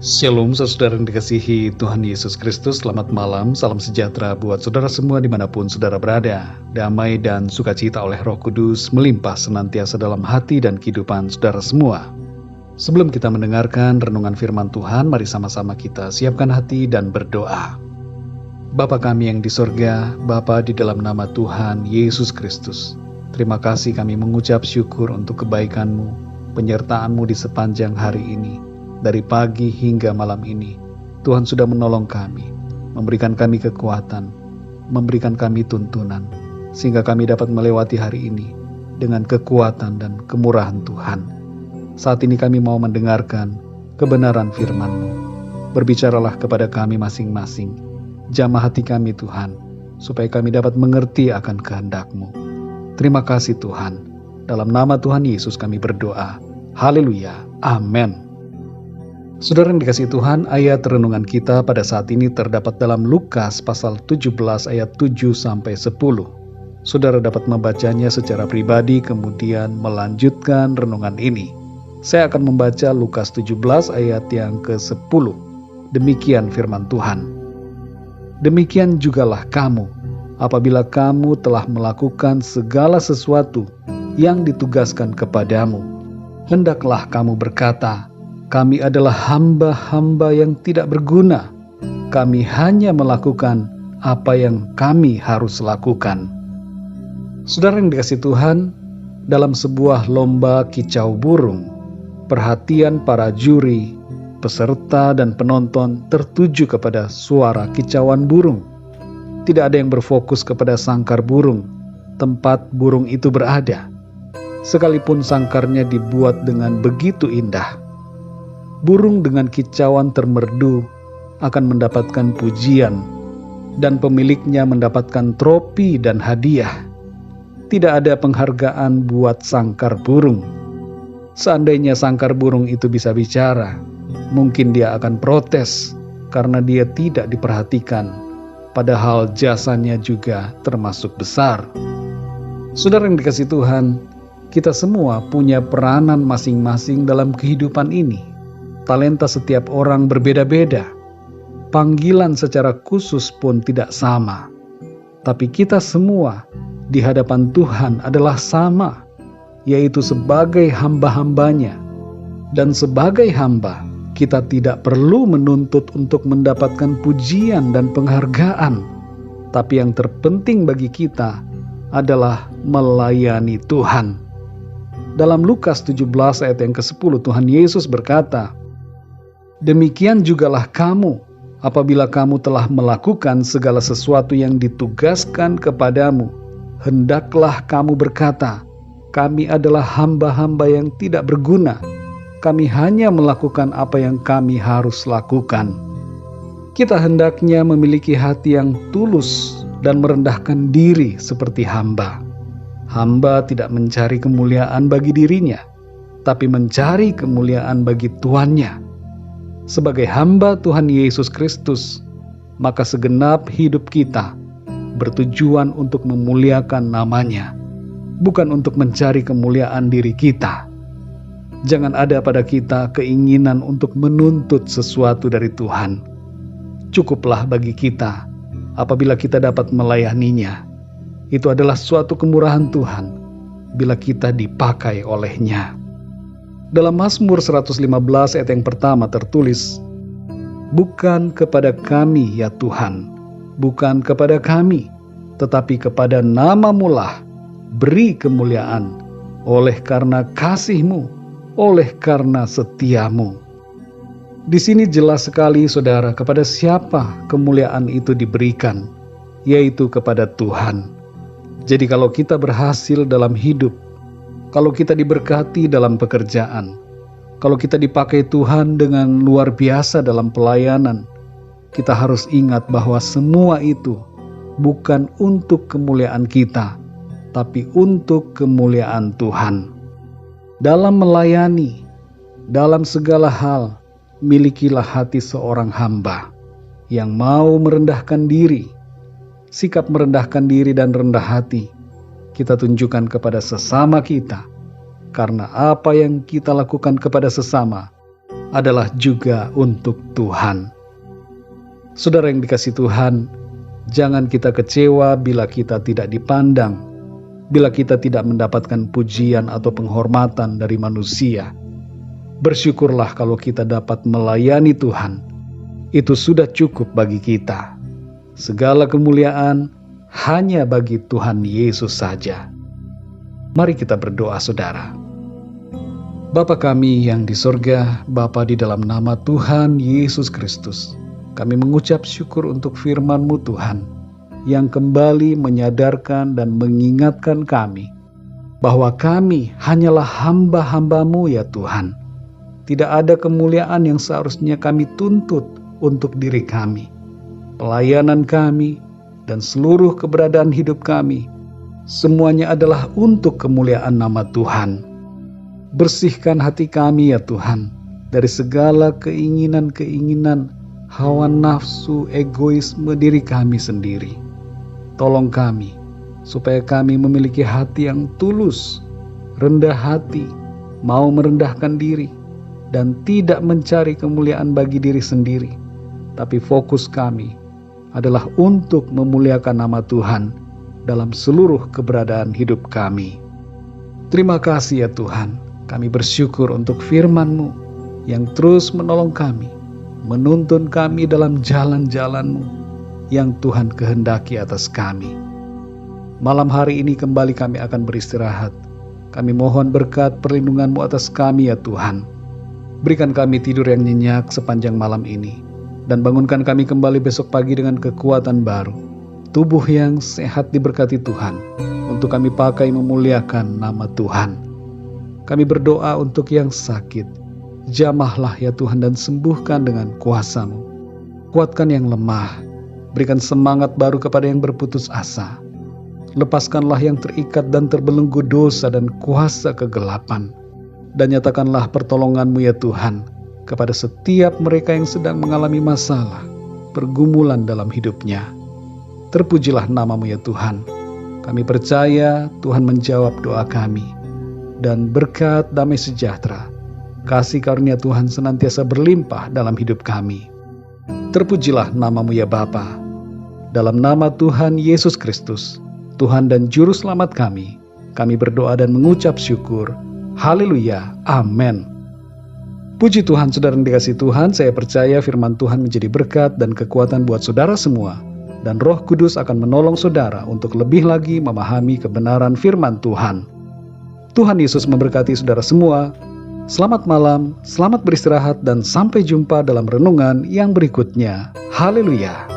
Shalom saudara yang dikasihi Tuhan Yesus Kristus. Selamat malam, salam sejahtera buat saudara semua dimanapun saudara berada. Damai dan sukacita oleh Roh Kudus melimpah senantiasa dalam hati dan kehidupan saudara semua. Sebelum kita mendengarkan renungan firman Tuhan, mari sama-sama kita siapkan hati dan berdoa. Bapa kami yang di sorga, Bapa di dalam nama Tuhan Yesus Kristus, terima kasih kami mengucap syukur untuk kebaikan-Mu, penyertaan-Mu di sepanjang hari ini. Dari pagi hingga malam ini, Tuhan sudah menolong kami, memberikan kami kekuatan, memberikan kami tuntunan, sehingga kami dapat melewati hari ini dengan kekuatan dan kemurahan Tuhan. Saat ini kami mau mendengarkan kebenaran firman-Mu. Berbicaralah kepada kami masing-masing, jamah hati kami Tuhan, supaya kami dapat mengerti akan kehendak-Mu. Terima kasih Tuhan, dalam nama Tuhan Yesus kami berdoa. Haleluya, amin. Saudara yang dikasihi Tuhan, ayat renungan kita pada saat ini terdapat dalam Lukas pasal 17 ayat 7-10. Saudara dapat membacanya secara pribadi kemudian melanjutkan renungan ini. Saya akan membaca Lukas 17 ayat yang ke-10. Demikian firman Tuhan. Demikian jugalah kamu, apabila kamu telah melakukan segala sesuatu yang ditugaskan kepadamu. Hendaklah kamu berkata, kami adalah hamba-hamba yang tidak berguna. Kami hanya melakukan apa yang kami harus lakukan. Saudara yang dikasihi Tuhan, dalam sebuah lomba kicau burung, perhatian para juri, peserta dan penonton tertuju kepada suara kicauan burung. Tidak ada yang berfokus kepada sangkar burung, tempat burung itu berada. Sekalipun sangkarnya dibuat dengan begitu indah, burung dengan kicauan termerdu akan mendapatkan pujian dan pemiliknya mendapatkan trofi dan hadiah. Tidak ada penghargaan buat sangkar burung. Seandainya sangkar burung itu bisa bicara, mungkin dia akan protes karena dia tidak diperhatikan, padahal jasanya juga termasuk besar. Saudara yang dikasihi Tuhan, kita semua punya peranan masing-masing dalam kehidupan ini. Talenta setiap orang berbeda-beda. Panggilan secara khusus pun tidak sama. Tapi kita semua di hadapan Tuhan adalah sama, yaitu sebagai hamba-hambanya. Dan sebagai hamba, kita tidak perlu menuntut untuk mendapatkan pujian dan penghargaan. Tapi yang terpenting bagi kita adalah melayani Tuhan. Dalam Lukas 17 ayat yang ke-10, Tuhan Yesus berkata, demikian jugalah kamu, apabila kamu telah melakukan segala sesuatu yang ditugaskan kepadamu. Hendaklah kamu berkata, kami adalah hamba-hamba yang tidak berguna. Kami hanya melakukan apa yang kami harus lakukan. Kita hendaknya memiliki hati yang tulus dan merendahkan diri seperti hamba. Hamba tidak mencari kemuliaan bagi dirinya, tapi mencari kemuliaan bagi tuannya. Sebagai hamba Tuhan Yesus Kristus, maka segenap hidup kita bertujuan untuk memuliakan namanya, bukan untuk mencari kemuliaan diri kita. Jangan ada pada kita keinginan untuk menuntut sesuatu dari Tuhan. Cukuplah bagi kita apabila kita dapat melayaninya. Itu adalah suatu kemurahan Tuhan bila kita dipakai olehnya. Dalam Mazmur 115 ayat yang pertama tertulis, bukan kepada kami ya Tuhan, bukan kepada kami, tetapi kepada nama-Mu lah beri kemuliaan, oleh karena kasih-Mu, oleh karena setia-Mu. Di sini jelas sekali saudara kepada siapa kemuliaan itu diberikan, yaitu kepada Tuhan. Jadi kalau kita berhasil dalam hidup, kalau kita diberkati dalam pekerjaan, kalau kita dipakai Tuhan dengan luar biasa dalam pelayanan, kita harus ingat bahwa semua itu bukan untuk kemuliaan kita, tapi untuk kemuliaan Tuhan. Dalam melayani, dalam segala hal, milikilah hati seorang hamba yang mau merendahkan diri. Sikap merendahkan diri dan rendah hati kita tunjukkan kepada sesama kita, karena apa yang kita lakukan kepada sesama adalah juga untuk Tuhan. Saudara yang dikasihi Tuhan, jangan kita kecewa bila kita tidak dipandang, bila kita tidak mendapatkan pujian atau penghormatan dari manusia. Bersyukurlah kalau kita dapat melayani Tuhan. Itu sudah cukup bagi kita. Segala kemuliaan hanya bagi Tuhan Yesus saja. Mari kita berdoa, saudara. Bapa kami yang di sorga, Bapa, di dalam nama Tuhan Yesus Kristus, kami mengucap syukur untuk firman-Mu Tuhan, yang kembali menyadarkan dan mengingatkan kami, bahwa kami hanyalah hamba-hamba-Mu ya Tuhan. Tidak ada kemuliaan yang seharusnya kami tuntut untuk diri kami. Pelayanan kami dan seluruh keberadaan hidup kami, semuanya adalah untuk kemuliaan nama Tuhan. Bersihkan hati kami ya Tuhan, dari segala keinginan-keinginan, hawa nafsu, egoisme diri kami sendiri. Tolong kami, supaya kami memiliki hati yang tulus, rendah hati, mau merendahkan diri, dan tidak mencari kemuliaan bagi diri sendiri. Tapi fokus kami adalah untuk memuliakan nama Tuhan dalam seluruh keberadaan hidup kami. Terima kasih ya Tuhan, kami bersyukur untuk firman-Mu yang terus menolong kami, menuntun kami dalam jalan-jalan-Mu yang Tuhan kehendaki atas kami. Malam hari ini kembali kami akan beristirahat. Kami mohon berkat perlindungan-Mu atas kami ya Tuhan. Berikan kami tidur yang nyenyak sepanjang malam ini, dan bangunkan kami kembali besok pagi dengan kekuatan baru. Tubuh yang sehat diberkati Tuhan, untuk kami pakai memuliakan nama Tuhan. Kami berdoa untuk yang sakit. Jamahlah ya Tuhan dan sembuhkan dengan kuasa-Mu. Kuatkan yang lemah, berikan semangat baru kepada yang berputus asa. Lepaskanlah yang terikat dan terbelenggu dosa dan kuasa kegelapan. Dan nyatakanlah pertolongan-Mu ya Tuhan kepada setiap mereka yang sedang mengalami masalah, pergumulan dalam hidupnya. Terpujilah nama-Mu ya Tuhan. Kami percaya Tuhan menjawab doa kami. Dan berkat damai sejahtera, kasih karunia Tuhan senantiasa berlimpah dalam hidup kami. Terpujilah nama-Mu ya Bapa. Dalam nama Tuhan Yesus Kristus, Tuhan dan Juru Selamat kami berdoa dan mengucap syukur. Haleluya, amin. Puji Tuhan, saudara yang dikasihi Tuhan, saya percaya firman Tuhan menjadi berkat dan kekuatan buat saudara semua. Dan Roh Kudus akan menolong saudara untuk lebih lagi memahami kebenaran firman Tuhan. Tuhan Yesus memberkati saudara semua. Selamat malam, selamat beristirahat, dan sampai jumpa dalam renungan yang berikutnya. Haleluya.